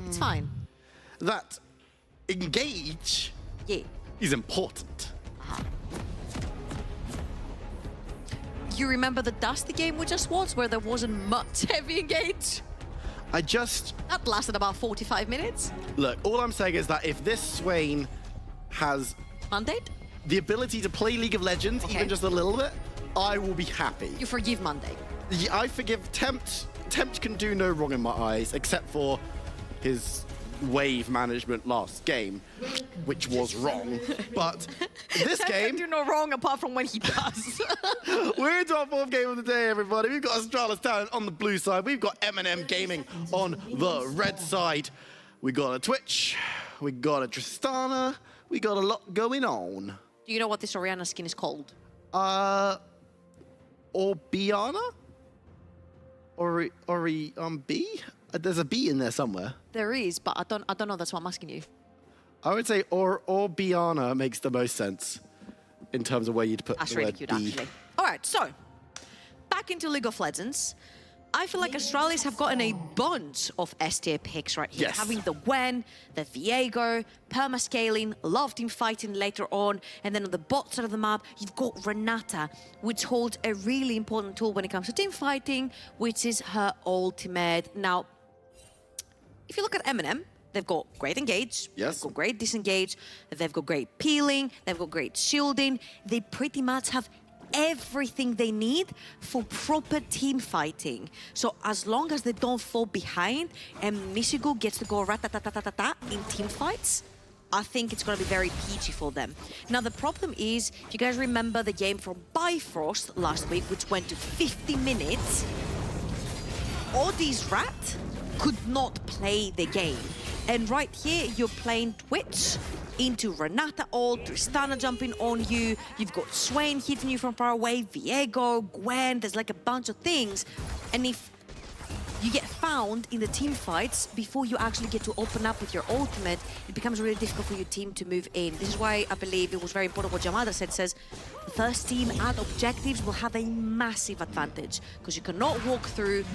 It's fine. That engage is important. You remember the Dusty game we just watched where there wasn't much heavy engage? That lasted about 45 minutes. Look, all I'm saying is that if this Swain has Mandate? the ability to play League of Legends, even just a little bit, I will be happy. You forgive Mandate? Yeah, I forgive Tempt. Tempt can do no wrong in my eyes, except for his wave management last game, which was wrong. But this game... can do no wrong apart from when he does. We're into our fourth game of the day, everybody. We've got Astralis Talent on the blue side. We've got MNM Gaming on the red side. We got a Twitch. We got a Tristana. We got a lot going on. Do you know what this Orianna skin is called? Orbiana? B? There's a B in there somewhere. There is, but I don't know. That's what I'm asking you. I would say Orbiana makes the most sense in terms of where you'd put That's the really word cute, B. actually. All right, so back into League of Legends. I feel like Astralis have gotten a bunch of S tier picks right here. Yes. Having the Wen, the Viego, perma-scaling, love team fighting later on, and then on the bot side of the map, you've got Renata, which holds a really important tool when it comes to team fighting, which is her ultimate. Now, if you look at MNM, they've got great engage, yes. They've got great disengage, they've got great peeling, they've got great shielding. They pretty much have everything they need for proper team fighting. So as long as they don't fall behind and Mishigo gets to go rat-ta-ta-ta-ta-ta in team fights, I think it's going to be very peachy for them. Now, the problem is, if you guys remember the game from Bifrost last week, which went to 50 minutes, Odie's Rat could not play the game. And right here, you're playing Twitch into Renata ult, Tristana jumping on you, you've got Swain hitting you from far away, Viego, Gwen, there's like a bunch of things. And if you get found in the team fights before you actually get to open up with your ultimate, it becomes really difficult for your team to move in. This is why I believe it was very important what Jamada says the first team at objectives will have a massive advantage because you cannot walk through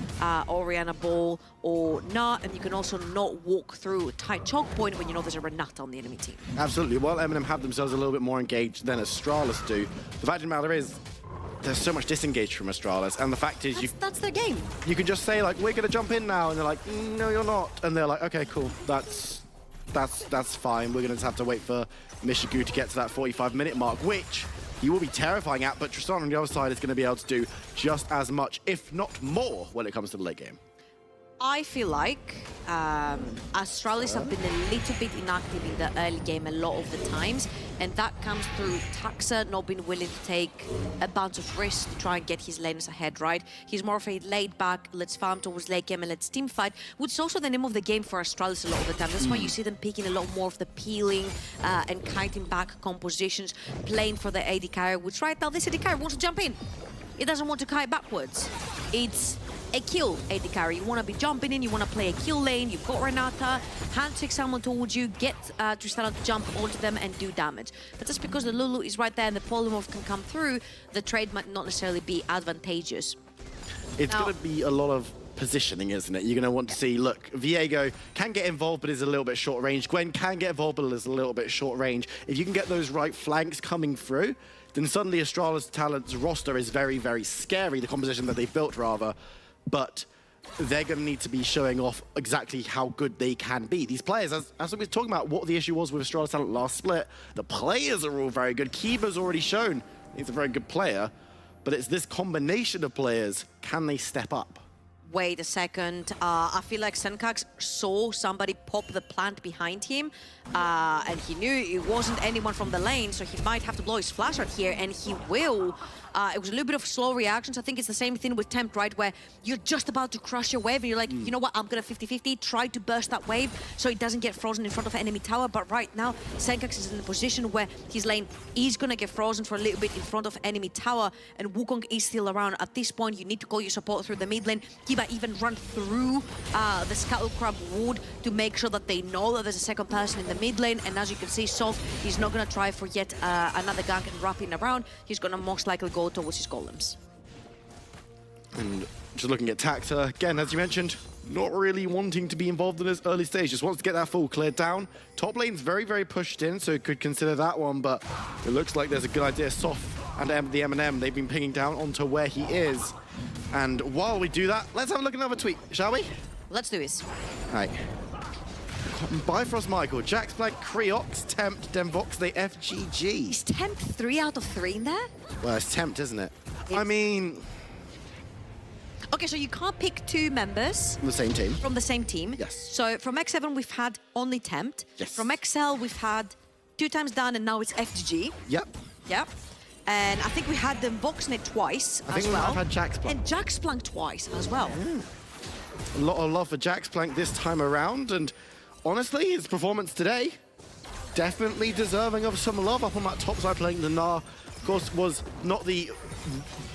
Orianna Ball or not, and you can also not walk through a tight choke point when you know there's a Renata on the enemy team. Absolutely. While MNM have themselves a little bit more engaged than Astralis do, the fact of the matter is, there's so much disengaged from Astralis, and the fact is that's their game. You can just say, like, we're going to jump in now, and they're like, no, you're not. And they're like, okay, cool, that's fine. We're going to have to wait for Mishigu to get to that 45-minute mark, which he will be terrifying at, but Tristana on the other side is going to be able to do just as much, if not more, when it comes to the late game. I feel like Astralis have been a little bit inactive in the early game a lot of the times, and that comes through Taxa not being willing to take a bunch of risks to try and get his lanes ahead, right? He's more of a laid-back, let's farm towards late game and let's team fight, which is also the name of the game for Astralis a lot of the time. That's why you see them picking a lot more of the peeling and kiting back compositions, playing for the AD carry, which right now this AD carry wants to jump in. It doesn't want to kite backwards. It's a kill AD carry. You want to be jumping in, you want to play a kill lane, you've got Renata, handshake someone towards you, get Tristana to jump onto them and do damage. But just because the Lulu is right there and the polymorph can come through, the trade might not necessarily be advantageous. It's going to be a lot of positioning, isn't it? You're going to want to see, look, Viego can get involved but is a little bit short range. Gwen can get involved but is a little bit short range. If you can get those right flanks coming through, then suddenly Astralis Talent's roster is very, very scary, the composition that they've built, rather. But they're going to need to be showing off exactly how good they can be. These players, as we were talking about what the issue was with Astralis Talent last split, the players are all very good. Kiba's already shown he's a very good player, but it's this combination of players. Can they step up? Wait a second. I feel like Senkax saw somebody pop the plant behind him, and he knew it wasn't anyone from the lane, so he might have to blow his flash right here, and he will. It was a little bit of slow reactions. I think it's the same thing with Tempt, right? Where you're just about to crush your wave and you're like, you know what, I'm gonna 50-50, try to burst that wave so it doesn't get frozen in front of enemy tower. But right now, Senkax is in a position where his lane is gonna get frozen for a little bit in front of enemy tower, and Wukong is still around. At this point, you need to call your support through the mid lane. Kiba even run through the Scuttle Crab Wood to make sure that they know that there's a second person in the mid lane. And as you can see, Soft is not gonna try for yet another gank and wrapping around. He's gonna most likely go towards his golems. And Just looking at Taxa, again, as you mentioned, not really wanting to be involved in this early stage, just wants to get that full cleared down. Top lane's very, very pushed in, so could consider that one, but it looks like there's a good idea. Soft and the MNM, they've been pinging down onto where he is. And while we do that, let's have a look at another tweet, shall we? Let's do this. All right. Bifrost Michael, Jax Black, Creox, Tempt, Demvox, they FGG. Is Tempt 3 out of 3 in there? Well, it's Tempt, isn't it? I mean... Okay, so you can't pick 2 members. From the same team. From the same team. Yes. So from X7, we've had only Tempt. Yes. From XL, we've had 2 times done, and now it's FGG. Yep. Yep. And I think we had them Voxnet twice I think as we well. might have had Jax Plank. And Jax Plank twice as well. A lot of love for Jax Plank this time around, and honestly, his performance today, definitely deserving of some love up on that top side playing the Gnar. Of course, was not the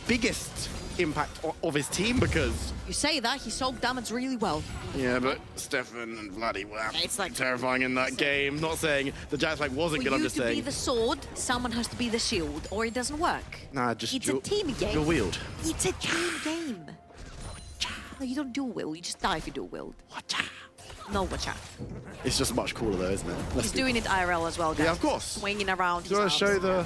biggest impact of his team because... You say that, he soaked damage really well. Yeah, but Stefan and Vladdy were It's like terrifying in that game. Not saying the Jax Plank wasn't good, I'm just For you to saying... be the sword, someone has to be the shield, or it doesn't work. Nah, just... It's a team game. Dual wield. It's a team game. No, you don't dual wield, you just die if you dual wield. No, watch out. It's just much cooler though, isn't it? He's doing it IRL as well, guys. Yeah, of course. Swinging around his Do you want arms. to show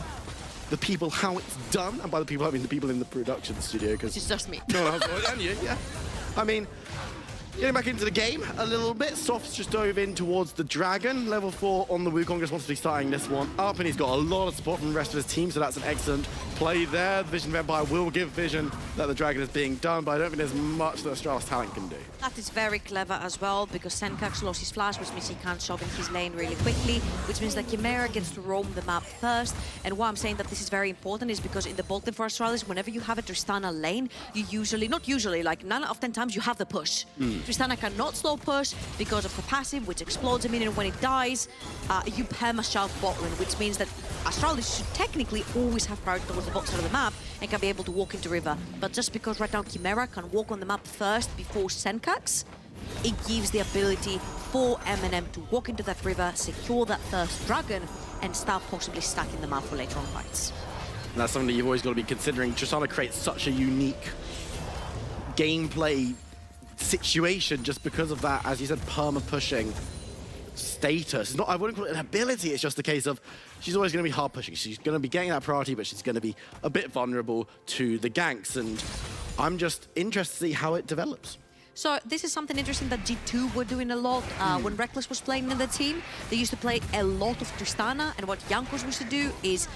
the people how it's done? And by the people, I mean the people in the production studio, because... It's just me. No, and you, yeah. I mean, getting back into the game a little bit. Soft's just dove in towards the Dragon. Level 4 on the Wukong just wants to be starting this one up, and he's got a lot of support from the rest of his team, so that's an excellent play there. The Vision Vampire will give Vision that the Dragon is being done, but I don't think there's much that Astralis talent can do. That is very clever as well, because Senkax lost his flash, which means he can't shove in his lane really quickly, which means that Chimera gets to roam the map first. And why I'm saying that this is very important is because in the bot lane for Astralis, whenever you have a Tristana lane, you usually, not usually, like 9 out of 10 times you have the push. Tristana cannot slow push because of the passive, which explodes a minute, and when it dies, you perma-shove bot lane, which means that Astralis should technically always have priority towards the bot side of the map and can be able to walk into river. But just because right now Chimera can walk on the map first before Senkax, it gives the ability for MNM to walk into that river, secure that first dragon, and start possibly stacking the map for later on fights. And that's something that you've always got to be considering. Tristana creates such a unique gameplay situation just because of that, as you said, perma-pushing status. It's not, I wouldn't call it an ability, it's just a case of she's always going to be hard pushing. She's going to be getting that priority, but she's going to be a bit vulnerable to the ganks, and I'm just interested to see how it develops. So this is something interesting that G2 were doing a lot. When Reckless was playing in the team, they used to play a lot of Tristana, and what Jankos used to do is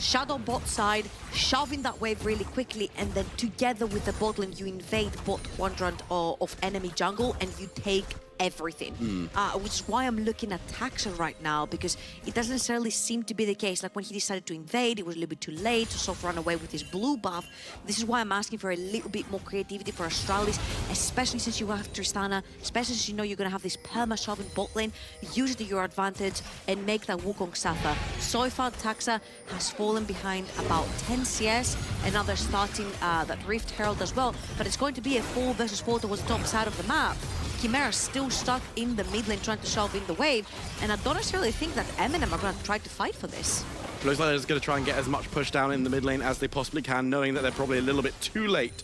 shadow bot side, shove in that wave really quickly, and then together with the bot lane, you invade bot quadrant of enemy jungle, and you take everything. Which is why I'm looking at Taxa right now, because it doesn't necessarily seem to be the case. Like when he decided to invade, it was a little bit too late to sort of run away with his blue buff. This is why I'm asking for a little bit more creativity for Astralis, especially since you have Tristana, especially since you know you're going to have this perma-shove in bot lane. Use it to your advantage and make that Wukong suffer. So far, Taxa has fallen behind about 10 CS, and now they're starting that Rift Herald as well, but it's going to be a 4 versus 4 towards the top side of the map. Chimera still stuck in the mid lane trying to shove in the wave, and I don't necessarily think that MNM are going to try to fight for this. Looks like they're just going to try and get as much push down in the mid lane as they possibly can, knowing that they're probably a little bit too late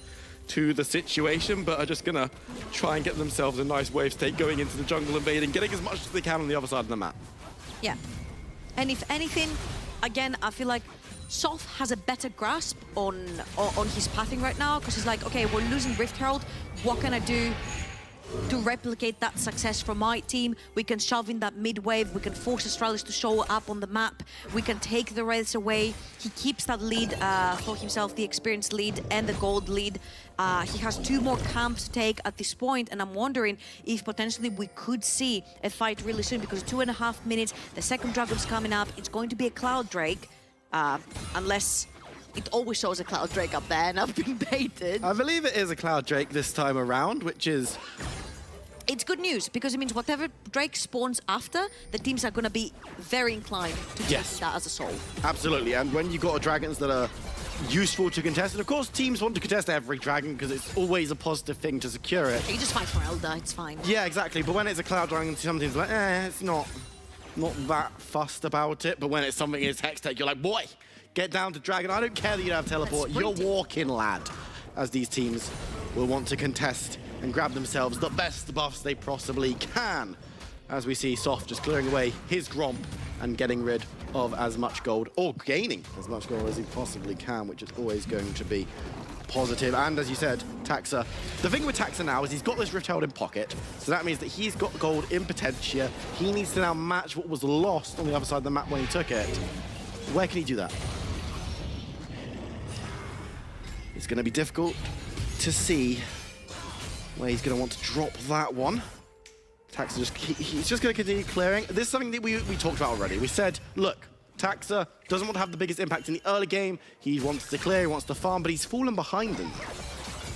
to the situation, but are just going to try and get themselves a nice wave state going into the jungle invading, getting as much as they can on the other side of the map. Yeah. And if anything, again, I feel like Soft has a better grasp on his pathing right now, because he's like, okay, we're losing Rift Herald, what can I do to replicate that success from my team? We can shove in that mid wave, we can force Astralis to show up on the map, we can take the Wraiths away. He keeps that lead for himself, the experience lead and the gold lead. He has 2 more camps to take at this point, and I'm wondering if potentially we could see a fight really soon, because 2.5 minutes, the second dragon's coming up, it's going to be a Cloud Drake, unless it always shows a Cloud Drake up there and I've been baited. I believe it is a Cloud Drake this time around, which is... It's good news, because it means whatever Drake spawns after, the teams are going to be very inclined to take that as a soul. Absolutely, and when you've got dragons that are useful to contest, and of course teams want to contest every dragon because it's always a positive thing to secure it. You just fight for Elder, it's fine. Yeah, exactly, but when it's a Cloud Dragon, some teams are like, it's not that fussed about it, but when it's something in Hex Tech, you're like, boy, get down to Dragon. I don't care that you don't have teleport. You're walking, lad, as these teams will want to contest and grab themselves the best buffs they possibly can. As we see Soft just clearing away his Grom and getting rid of as much gold, or gaining as much gold as he possibly can, which is always going to be positive. And as you said, Taxa, the thing with Taxa now is he's got this Rift Herald in pocket, so that means that he's got gold in Potentia. He needs to now match what was lost on the other side of the map when he took it. Where can he do that? It's going to be difficult to see where he's going to want to drop that one. Taxa he's just going to continue clearing. This is something that we talked about already. We said, look, Taxa doesn't want to have the biggest impact in the early game. He wants to clear, he wants to farm, but he's fallen behind him.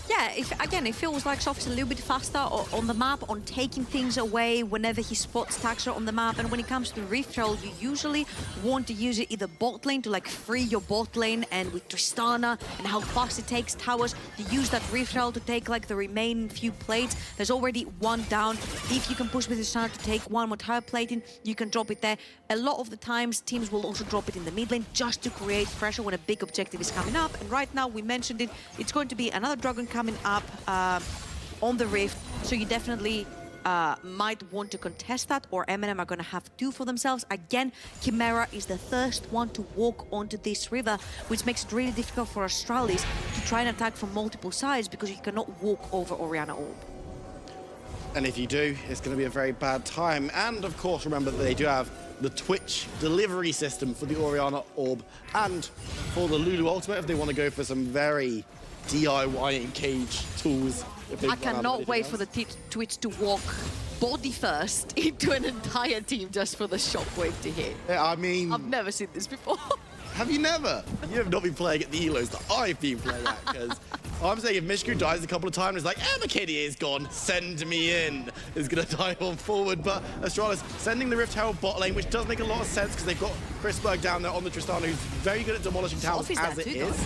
Yeah, again, it feels like Soft is a little bit faster on the map, on taking things away whenever he spots Taxa on the map. And when it comes to the Rift Herald, you usually want to use it either bot lane to like free your bot lane, and with Tristana and how fast it takes towers, you use that Rift Herald to take like the remaining few plates. There's already one down. If you can push with Tristana to take one more tower plating, you can drop it there. A lot of the times, teams will also drop it in the mid lane just to create pressure when a big objective is coming up. And right now, we mentioned it, it's going to be another Dragon coming up on the Rift, so you definitely might want to contest that, or MNM are going to have two for themselves. Again, Chimera is the first one to walk onto this river, which makes it really difficult for Astralis to try and attack from multiple sides because you cannot walk over Orianna Orb. And if you do, it's going to be a very bad time. And of course, remember that they do have the Twitch delivery system for the Orianna Orb and for the Lulu Ultimate if they want to go for some very DIY engage tools. I cannot wait for the Twitch to walk body first into an entire team just for the shockwave to hit. Yeah, I mean, I've never seen this before. Have you never? You have not been playing at the elos that I've been playing at, because I'm saying if Mishku dies a couple of times, it's like, the kitty is gone, send me in. Is going to dive on forward, but Astralis sending the Rift Herald bot lane, which does make a lot of sense because they've got Chrisberg down there on the Tristana, who's very good at demolishing towers as it is.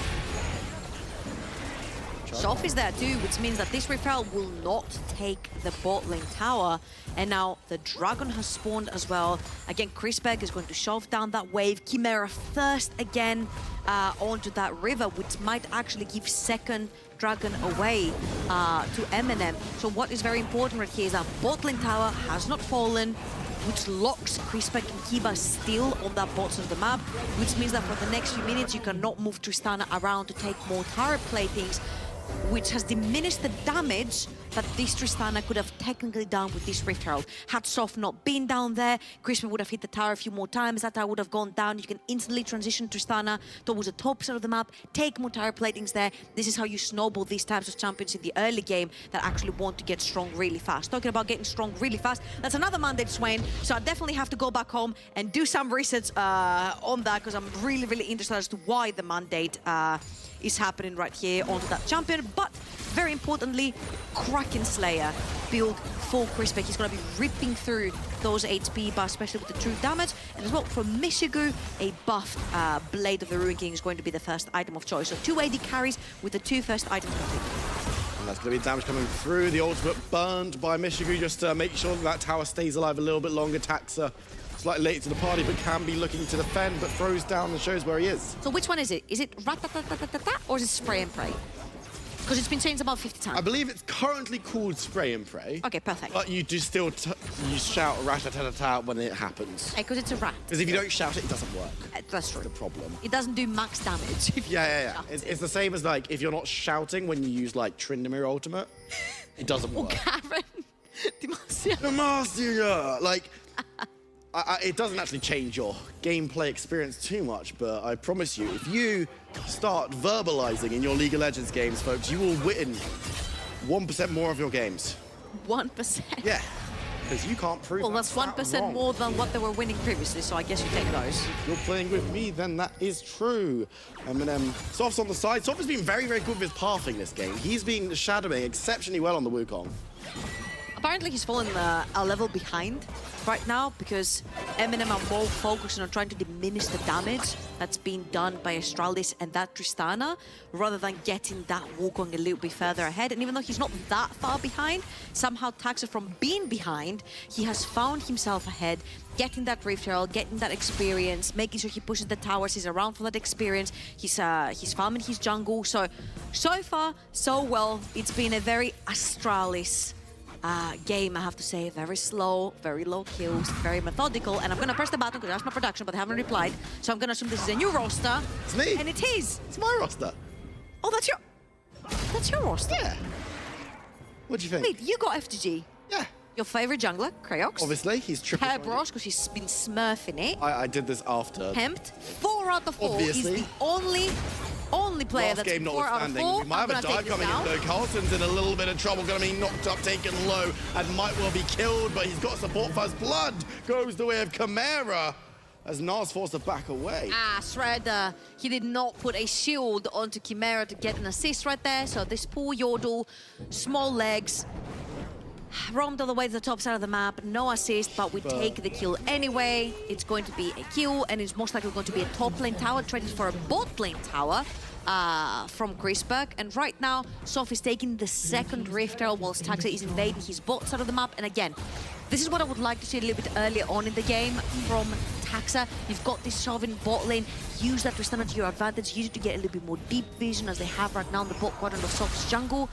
Soft is there too, which means that this Rift Herald will not take the bot lane tower. And now the Dragon has spawned as well. Again, Chrisberg is going to shove down that wave. Chimera first again onto that river, which might actually give second Dragon away to MNM. So what is very important right here is that bot lane tower has not fallen, which locks Chrisberg and Kiba still on that bot side of the map, which means that for the next few minutes you cannot move Tristana around to take more tower platings, which has diminished the damage that this Tristana could have technically done with this Rift Herald. Had Soft not been down there, Crispin would have hit the tower a few more times, that tower would have gone down. You can instantly transition Tristana towards the top side of the map, take more tower platings there. This is how you snowball these types of champions in the early game that actually want to get strong really fast. Talking about getting strong really fast, that's another mandate, Swain. So I definitely have to go back home and do some research on that, because I'm really, really interested as to why the mandate is happening right here onto that champion. But very importantly, Kraken Slayer build for Crispek. He's going to be ripping through those HP bars, especially with the true damage. And as well, for Mishigu, a buffed Blade of the Ruin King is going to be the first item of choice. So 2 AD carries with the 2 first items complete. And that's going to be damage coming through. The ultimate burned by Mishigu just to make sure that that tower stays alive a little bit longer. Taxa slightly late to the party, but can be looking to defend, but throws down and shows where he is. So which one is it? Is it rat-ta-ta-ta-ta-ta, or is it spray and pray? Because it's been changed about 50 times. I believe it's currently called spray and pray. Okay, perfect. But you do still you shout rat-ta-ta-ta-ta when it happens. Because it's a rat. Because if you don't shout it, it doesn't work. That's true. That's the problem. It doesn't do max damage if you Yeah. It's the same as like if you're not shouting when you use like Tryndamere ultimate, it doesn't work. Or Karen. Demacia! Like, it doesn't actually change your gameplay experience too much, but I promise you, if you start verbalizing in your League of Legends games, folks, you will win 1% more of your games. 1%? Yeah, because you can't prove well, that's 1% more than what they were winning previously, so I guess you take those. If you're playing with me, then that is true. MNM, Soft's on the side. Soft has been very, very good with his pathing this game. He's been shadowing exceptionally well on the Wukong. Apparently he's fallen a level behind right now because MNM are more focused on trying to diminish the damage that's being done by Astralis and that Tristana rather than getting that Wukong a little bit further ahead. And even though he's not that far behind, somehow Taxa from being behind, he has found himself ahead, getting that Rift Herald, getting that experience, making sure he pushes the towers, he's around for that experience, he's farming his jungle. So far, so well. It's been a very Astralis game, I have to say. Very slow, very low kills, very methodical. And I'm gonna press the button because that's my production, but they haven't replied. So I'm gonna assume this is a new roster. It's me. And it is. It's my roster. Oh, that's your roster. Yeah. What do you think? Wait, you got FGG. Yeah. Your favorite jungler, Kraox. Obviously, he's triple. Hairbrush, because he's been smurfing it. I did this after. Hemped, 4 out of 4. Obviously. He's the only player Last that's game 4 out of 4. We might have a dive coming in though. Carlton's in a little bit of trouble, gonna be knocked up, taken low, and might well be killed, but he's got support for his blood. Goes the way of Chimera as Nas forced to back away. Shredder, he did not put a shield onto Chimera to get an assist right there, so this poor Yordle, small legs, roamed all the way to the top side of the map, no assist, but we take the kill anyway. It's going to be a kill, and it's most likely going to be a top lane tower, traded for a bot lane tower from Chrisberg. And right now, Sof is taking the second Rift Herald whilst Taxa is invading his bot side of the map. And again, this is what I would like to see a little bit earlier on in the game from Taxa. You've got this Sovereign bot lane, use that Tristana to your advantage, use it to get a little bit more deep vision as they have right now in the bot quadrant of Sof's jungle,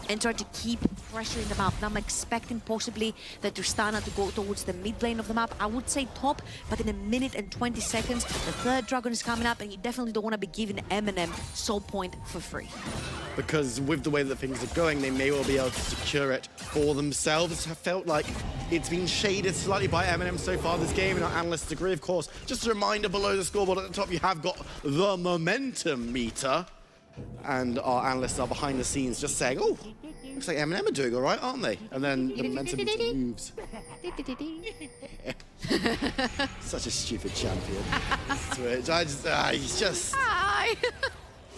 and try to keep pressuring the map. Now I'm expecting possibly the Tristana to go towards the mid lane of the map. I would say top, but in a minute and 20 seconds, the third dragon is coming up, and you definitely don't want to be giving MNM Soul Point for free. Because with the way that things are going, they may well be able to secure it for themselves. I felt like it's been shaded slightly by MNM so far this game, and our analysts agree, of course. Just a reminder, below the scoreboard at the top, you have got the momentum meter. And our analysts are behind the scenes just saying, oh, looks like MNM are doing all right, aren't they? And then the momentum meter moves. Such a stupid champion. Switch. He's just...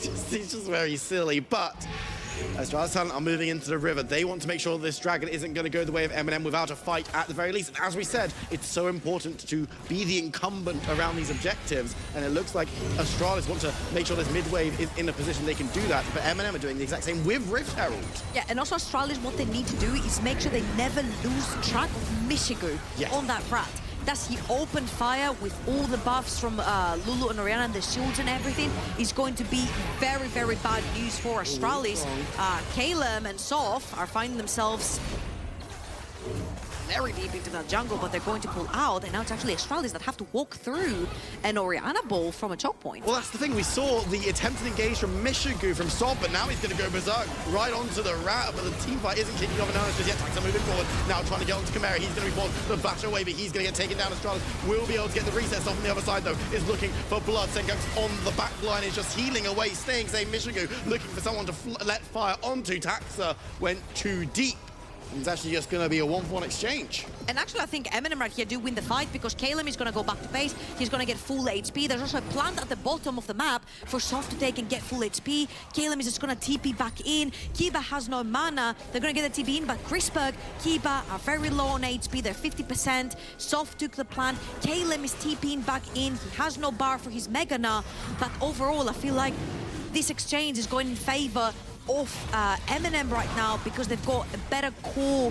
He's just very silly, but Astralis Talent are moving into the river. They want to make sure this dragon isn't going to go the way of MNM without a fight at the very least. And as we said, it's so important to be the incumbent around these objectives. And it looks like Astralis want to make sure this mid wave is in a position they can do that. But MNM are doing the exact same with Rift Herald. Yeah, and also Astralis, what they need to do is make sure they never lose track of Mishigu on that rat. Does he open fire with all the buffs from Lulu and Orianna and the shields and everything is going to be very, very bad news for Astralis. Caleb and Sof are finding themselves very deep into that jungle, but they're going to pull out, and now it's actually Astralis that have to walk through an Orianna ball from a choke point. Well, that's the thing. We saw the attempted engage from Mishigu from Sob, but now he's going to go berserk right onto the rat, but the team fight isn't kicking off, and now it's just yet Taxa moving forward. Now trying to get onto Chimera. He's going to be forced to bash away, but he's going to get taken down. Astralis will be able to get the reset off on the other side, though. Is looking for blood. Sengox on the back line is just healing away, staying safe. Mishigu looking for someone to let fire onto. Taxa went too deep. It's actually just going to be a 1-for-1 exchange. And actually, I think MNM right here do win the fight because Caleb is going to go back to base. He's going to get full HP. There's also a plant at the bottom of the map for Soft to take and get full HP. Caleb is just going to TP back in. Kiba has no mana. They're going to get the TP in, but Chrisberg, Kiba are very low on HP. They're 50%. Soft took the plant. Caleb is TPing back in. He has no bar for his Megana. But overall, I feel like this exchange is going in favor of MNM right now because they've got a better core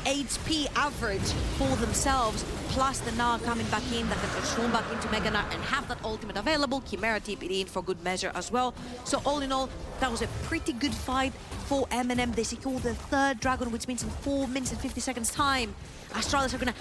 HP average for themselves, plus the Gnar coming back in that can transform back into Mega Gnar and have that ultimate available. Chimera TP'd in for good measure as well. So all in all, that was a pretty good fight for MNM. They secured the third dragon, which means in 4 minutes and 50 seconds time, Astralis are gonna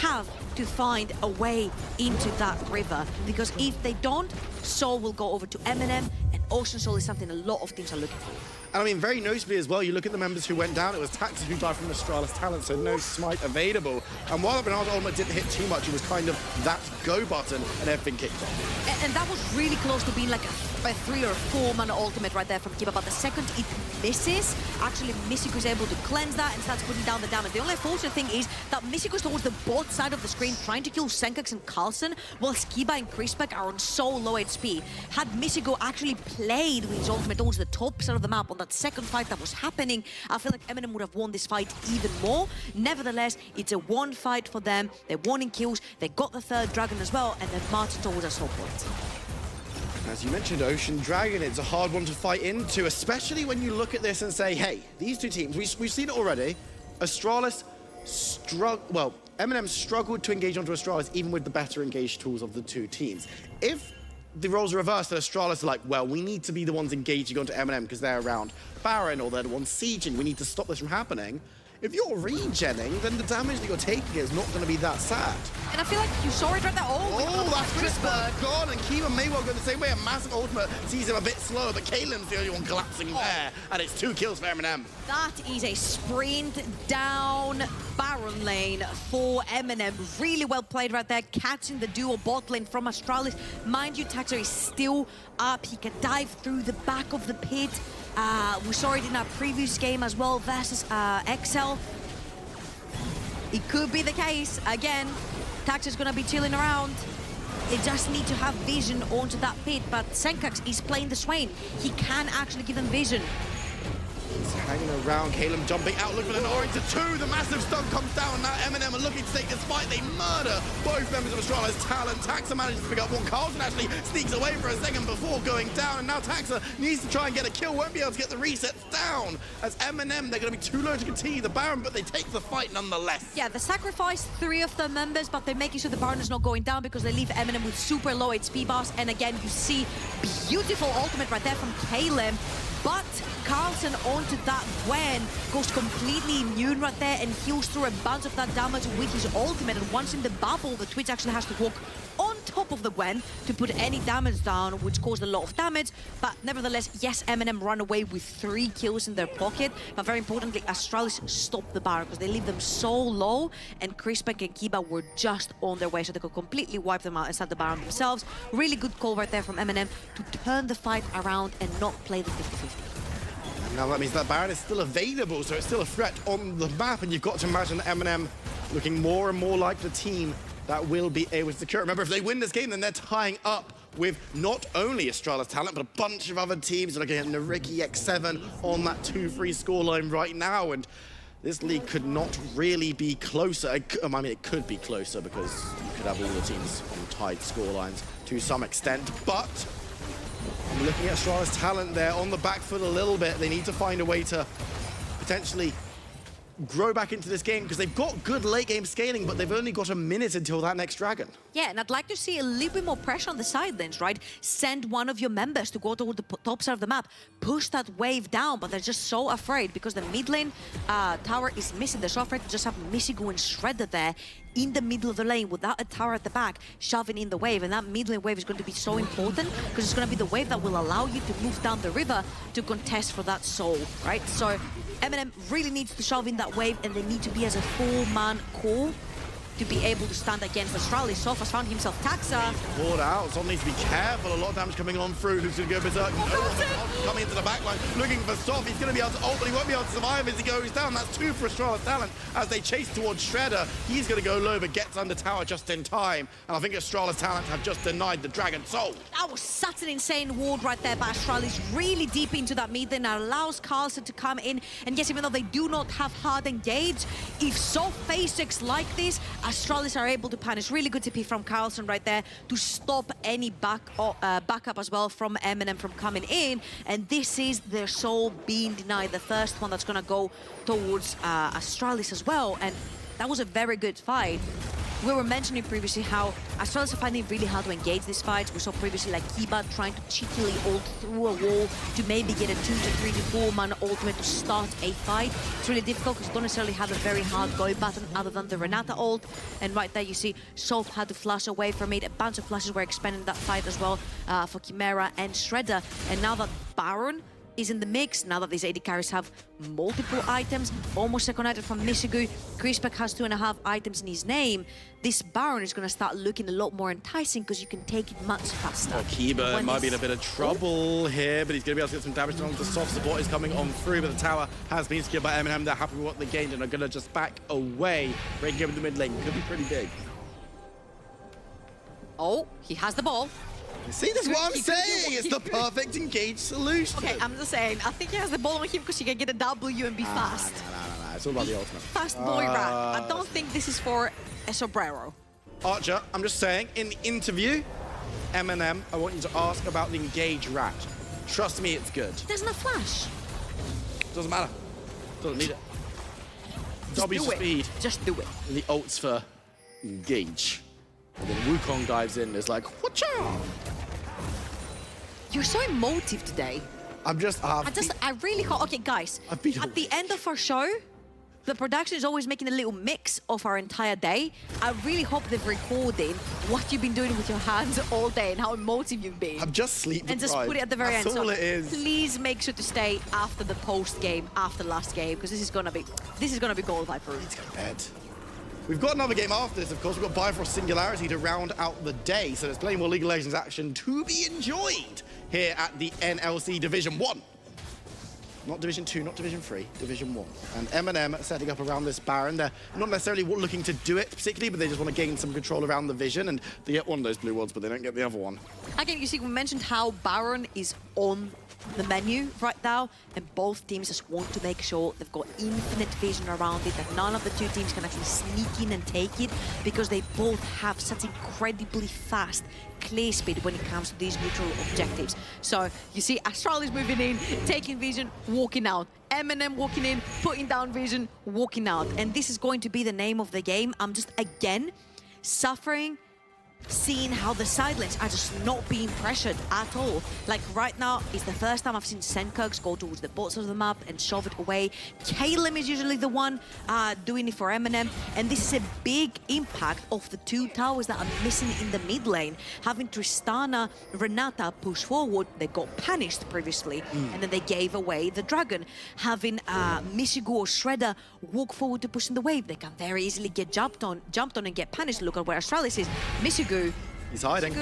have to find a way into that river, because if they don't, Soul will go over to MNM, and Ocean Soul is something a lot of teams are looking for. And I mean, very notably as well, you look at the members who went down, it was Taxi who died from Astralis Talent, so no smite available. And while the Bernardo ultimate didn't hit too much, it was kind of that go button and everything kicked off. And that was really close to being like a a 3 or 4 mana ultimate right there from Kiba, but the second it misses, actually Missiku is able to cleanse that and starts putting down the damage. The only unfortunate thing is that Missiku is towards the bot side of the screen trying to kill Senkax and Carlson, whilst Kiba and Crispec are on so low HP. Had Missiku actually played with his ultimate towards the top side of the map on that second fight that was happening, I feel like MNM would have won this fight even more. Nevertheless, it's a one fight for them. They're wanting kills, they got the third dragon as well, and they've marched towards a soul point. As you mentioned, Ocean Dragon, it's a hard one to fight into, especially when you look at this and say, hey, these two teams, we've seen it already. Astralis MNM struggled to engage onto Astralis even with the better engaged tools of the two teams. If the roles are reversed and Astralis are like, well, we need to be the ones engaging onto MNM because they're around Baron or they're the ones sieging, we need to stop this from happening. If you're regenning, then the damage that you're taking is not going to be that sad. And I feel like you saw it right there. Oh, that's Crispec gone, and Kiba may well go the same way. A massive ultimate sees him a bit slower, but Kaelin's the only one collapsing there, and it's 2 kills for MNM. That is a sprint down Baron lane for MNM. Really well played right there, catching the duo bot lane from Astralis. Mind you, Taxer is still up. He can dive through the back of the pit. We saw it in our previous game as well versus XL. It could be the case. Again, Taxer's gonna be chilling around. They just need to have vision onto that pit, but Senkax is playing the Swain. He can actually give them vision. He's hanging around, Caleb jumping out, looking for an orange to 2. The massive stun comes down, and now MNM are looking to take this fight. They murder both members of Astralis Talent. Taxa manages to pick up one. Carlson actually sneaks away for a second before going down, and now Taxa needs to try and get a kill. Won't be able to get the resets down. As MNM, they're going to be too low to continue the Baron, but they take the fight nonetheless. Yeah, they sacrificed 3 of their members, but they're making sure the Baron is not going down because they leave MNM with super low HP bars. And again, you see beautiful ultimate right there from Caleb. But Carlson onto that Gwen goes completely immune right there and heals through a bunch of that damage with his ultimate. And once in the bubble, the Twitch actually has to walk on top of the Gwen to put any damage down, which caused a lot of damage. But nevertheless, yes, MNM run away with 3 kills in their pocket. But very importantly, Astralis stopped the Baron because they leave them so low, and Crispec and Kiba were just on their way, so they could completely wipe them out and start the Baron themselves. Really good call right there from MNM to turn the fight around and not play the 50-50. Now that means that Baron is still available, so it's still a threat on the map, and you've got to imagine MNM looking more and more like the team that will be able to secure. Remember, if they win this game, then they're tying up with not only Astralis Talent, but a bunch of other teams. Looking at Nariki X7 on that 2-3 scoreline right now, and this league could not really be closer. I mean, it could be closer because you could have all the teams on tied scorelines to some extent, but I'm looking at Astralis Talent there on the back foot a little bit. They need to find a way to potentially grow back into this game because they've got good late game scaling, but they've only got a minute until that next dragon. Yeah, and I'd like to see a little bit more pressure on the side lanes, right? Send one of your members to go toward the top side of the map, push that wave down, but they're just so afraid because the mid lane tower is missing. They're so afraid to just have Missigu and Shredder there in the middle of the lane without a tower at the back shoving in the wave, and that mid lane wave is going to be so important because it's going to be the wave that will allow you to move down the river to contest for that soul, right? So MNM really needs to shove in that wave, and they need to be as a 4-man core to be able to stand against Astralis. Sophos found himself Taxa. Caught out. Someone needs to be careful. A lot of damage coming on through. Who's going to go berserk? No one coming into the backline, looking for Soph. He's going to be able to ult, but he won't be able to survive as he goes down. That's 2 for Astralis Talent as they chase towards Shredder. He's going to go low, but gets under tower just in time. And I think Astralis Talent have just denied the Dragon Soul. That was such an insane ward right there by Astralis, really deep into that mid lane, allows Carlson to come in. And yes, even though they do not have hard engage, if Soph faces like this, Astralis are able to punish. Really good TP from Carlson right there to stop any backup as well from MNM from coming in. And this is their soul being denied. The first one that's going to go towards Astralis as well. And that was a very good fight. We were mentioning previously how Astralis are finding it really hard to engage these fights. We saw previously like Kiba trying to cheekily ult through a wall to maybe get a 2 to 3 to 4 man ultimate to start a fight. It's really difficult because you don't necessarily have a very hard go button other than the Renata ult. And right there you see Soph had to flash away from it. A bunch of flashes were expanding that fight as well for Chimera and Shredder. And now that Baron is in the mix. Now that these AD carries have multiple items, almost second item from Mishigu. Crispec has 2.5 items in his name. This Baron is going to start looking a lot more enticing because you can take it much faster. Oh, Kiba might be in a bit of trouble here, but he's going to be able to get some damage done. The soft support is coming on through, but the tower has been secured by MNM. They're happy with what they gained and are going to just back away. Breaking over the mid lane could be pretty big. Oh, he has the ball. See, that's what I'm saying. It's the perfect engage solution. Okay, I'm just saying. I think he has the ball on him because he can get a W and be fast. No. It's all about the ultimate. Fast boy rat. I don't think this is for a sombrero. Archer, I'm just saying, in the interview, MNM, I want you to ask about the engage rat. Trust me, it's good. He doesn't have flash. Doesn't matter. Doesn't need it. Just W do speed. it. Just do it. And the ults for engage. And then Wukong dives in and is like, watch out! You're so emotive today. I'm just, I really hope. Okay, guys. I've been At the end of our show, the production is always making a little mix of our entire day. I really hope they've recorded what you've been doing with your hands all day and how emotive you've been. I'm just sleep And just put it at the very end. That's all So it is. please make sure to stay after the post game, after the last game, because this is gonna be gold Viper. Let's go to bed. We've got another game after this, of course. We've got Bifrost Singularity to round out the day. So there's plenty more League of Legends action to be enjoyed here at the NLC Division 1. Not Division 2, not Division 3, Division 1. And MNM setting up around this Baron. They're not necessarily looking to do it particularly, but they just want to gain some control around the vision. And they get one of those blue ones, but they don't get the other one. Again, you see, we mentioned how Baron is on the menu right now, and both teams just want to make sure they've got infinite vision around it, that none of the two teams can actually sneak in and take it, because they both have such incredibly fast clear speed when it comes to these neutral objectives. So you see Astralis moving in, taking vision, walking out. MNM walking in, putting down vision, walking out. And this is going to be the name of the game. I'm just, again, suffering seeing how the side lanes are just not being pressured at all. Like right now, it's the first time I've seen Senkirks go towards the bottom of the map and shove it away. Kalem is usually the one doing it for MNM, and this is a big impact of the two towers that are missing in the mid lane. Having Tristana, Renata push forward, they got punished previously, and then they gave away the dragon. Having Mishigu or Shredder walk forward to push in the wave, they can very easily get jumped on and get punished. Look at where Astralis is. Mishigu, he's hiding.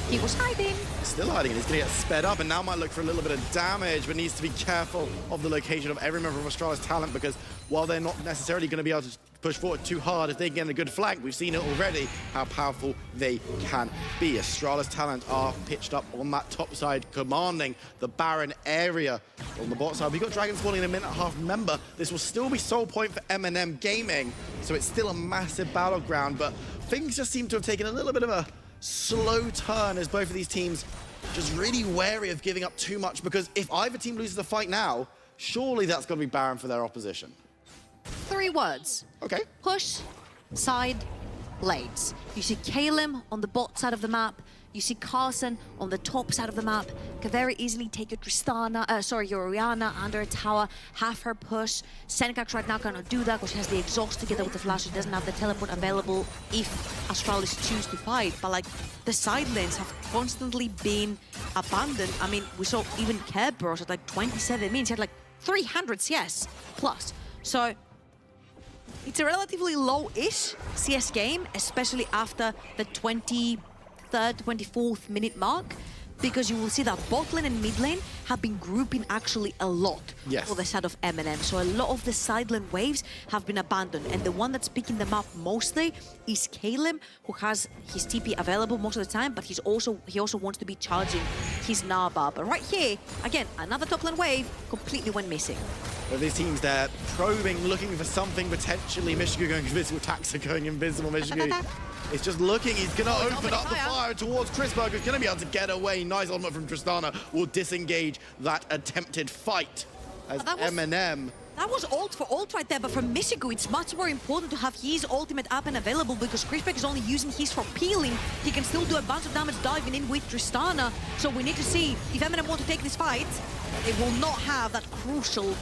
He was hiding. He's still hiding, and he's going to get sped up, and now might look for a little bit of damage, but needs to be careful of the location of every member of Astralis talent, because while they're not necessarily going to be able to push forward too hard, if they get a good flank, we've seen it already, how powerful they can be. Astralis talent are pitched up on that top side, commanding the Baron area. On the bot side, we've got Dragon spawning in a minute and a half. Remember, this will still be sole point for MNM Gaming, so it's still a massive battleground, but things just seem to have taken a little bit of a slow turn as both of these teams just really wary of giving up too much, because if either team loses the fight now, surely that's going to be Baron for their opposition. 3 words. Okay. Push, side, lanes. You see Kalem on the bot side of the map. You see Carson on the top side of the map. Can very easily take your your Orianna under a tower, have her push. Senkirks right now cannot do that because she has the exhaust together with the flash. She doesn't have the teleport available if Astralis choose to fight. But like, the side lanes have constantly been abandoned. I mean, we saw even Kerberos at like 27 minutes. He had like 300 CS plus. So it's a relatively low-ish CS game, especially after the 23rd, 24th minute mark, because you will see that bot lane and mid lane have been grouping actually a lot for the side of MNM. So a lot of the side lane waves have been abandoned, and the one that's picking them up mostly is Kalem, who has his TP available most of the time, but he also wants to be charging his Naba. But right here, again, another top lane wave completely went missing. But these teams, they're probing, looking for something potentially. Mishigu going invisible, Taxa going invisible. Mishigu is just looking. He's going to open up the fire towards Crispec, who's going to be able to get away. Nice ultimate from Tristana will disengage that attempted fight as MNM. That was ult for ult right there, but for Mishigu, it's much more important to have his ultimate up and available, because Crispec is only using his for peeling. He can still do a bunch of damage diving in with Tristana. So we need to see if MNM want to take this fight, they will not have that crucial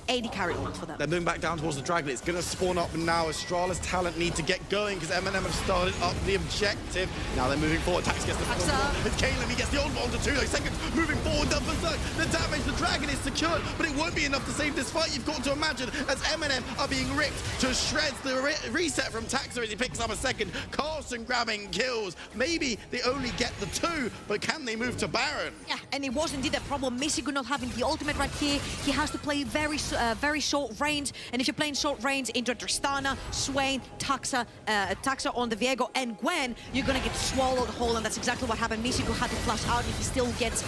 AD carry for them. They're moving back down towards the Dragon. It's going to spawn up now. Astralis talent need to get going because MNM have started up the objective. Now they're moving forward. Tax gets the first one. It's Caleb. He gets the old one to 2 seconds. Moving forward, down berserk. The damage, the Dragon is secured, but it won't be enough to save this fight. You've got to imagine as MNM are being ripped to shreds. The reset from Taxa as he picks up a second. Carlson grabbing kills. Maybe they only get the 2, but can they move to Baron? Yeah, and it was indeed a problem. Michigu not having the ultimate right here. He has to play very short range, and if you're playing short range into Tristana, Swain, Taxa on the Viego, and Gwen, you're gonna get swallowed whole, and that's exactly what happened. Michigu had to flash out, and he still gets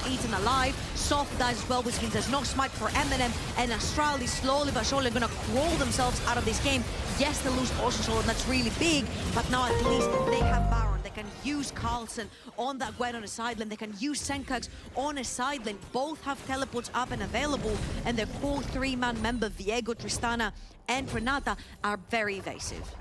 eaten alive. Soft dies as well, which means there's no smite for MNM, and Astralis slowly but surely gonna crawl themselves out of this game. Yes, they lose Ocean Soul, and that's really big, but now at least they have Baron. They can use Carlson on that Gwen on the side lane. They can use Senkax on a side lane. Both have teleports up and available, and their core 3-man member, Viego, Tristana, and Renata are very evasive.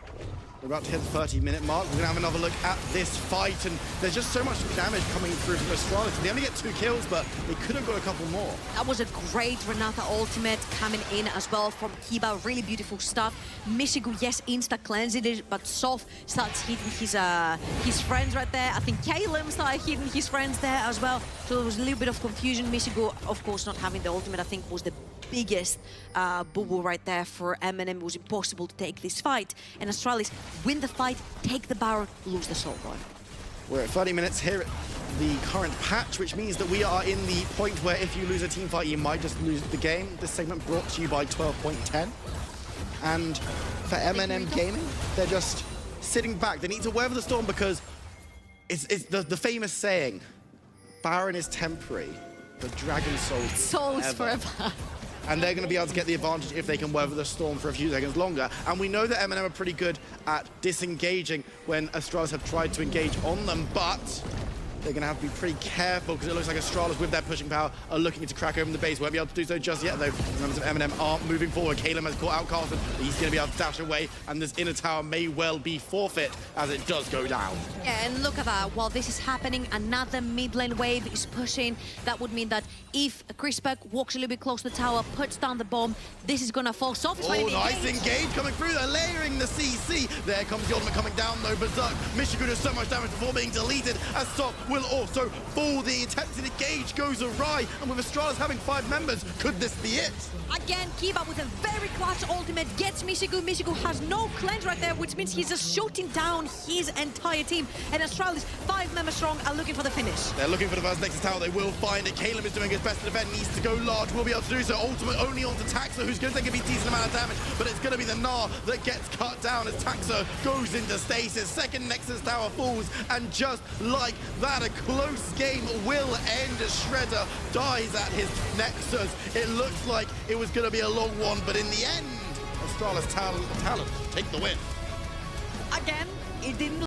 We're about to hit the 30-minute mark. We're going to have another look at this fight, and there's just so much damage coming through from Astralis. They only get 2 kills, but they could have got a couple more. That was a great Renata ultimate coming in as well from Kiba. Really beautiful stuff. Michigu, yes, insta-cleansed it, but Soft starts hitting his friends right there. I think Caleb started hitting his friends there as well. So there was a little bit of confusion. Michigu, of course, not having the ultimate, I think, was the biggest boo-boo right there for MNM. It was impossible to take this fight. And Astralis win the fight, take the Baron, lose the Soul Boy. We're at 30 minutes here at the current patch, which means that we are in the point where if you lose a team fight, you might just lose the game. This segment brought to you by 12.10. And for MNM Gaming, they're just sitting back. They need to weather the storm because it's the famous saying, Baron is temporary, but Dragon Soul's forever. And they're going to be able to get the advantage if they can weather the storm for a few seconds longer. And we know that MNM are pretty good at disengaging when Astralis have tried to engage on them, but they're going to have to be pretty careful because it looks like Astralis, with their pushing power, are looking to crack open the base. Won't be able to do so just yet, though. Members of MNM are moving forward. Caleb has caught out Carlson. He's going to be able to dash away, and this inner tower may well be forfeit as it does go down. Yeah, and look at that. While this is happening, another mid lane wave is pushing. That would mean that if Crispec walks a little bit close to the tower, puts down the bomb, this is going to fall. Soft is oh, nice engage coming through. They're layering the CC. There comes the ultimate coming down, though. Berserk. Michigu does so much damage before being deleted, as Soft will also fall. The attempted engage goes awry, and with Astralis having 5 members, could this be it? Again, Kiba with a very clutch ultimate gets Michigu. Michigu has no cleanse right there, which means he's just shooting down his entire team. And Astralis, 5 members strong, are looking for the finish. They're looking for the first Nexus tower. They will find it. Caleb is doing his best to defend. Needs to go large. Will be able to do so. Ultimate only onto Taxa, who's going to take a decent amount of damage, but it's going to be the Gnar that gets cut down as Taxa goes into stasis. Second Nexus tower falls, and just like that, a close game will end. Shredder dies at his Nexus. It looks like it was going to be a long one, but in the end, Astralis talent take the win. Again, it didn't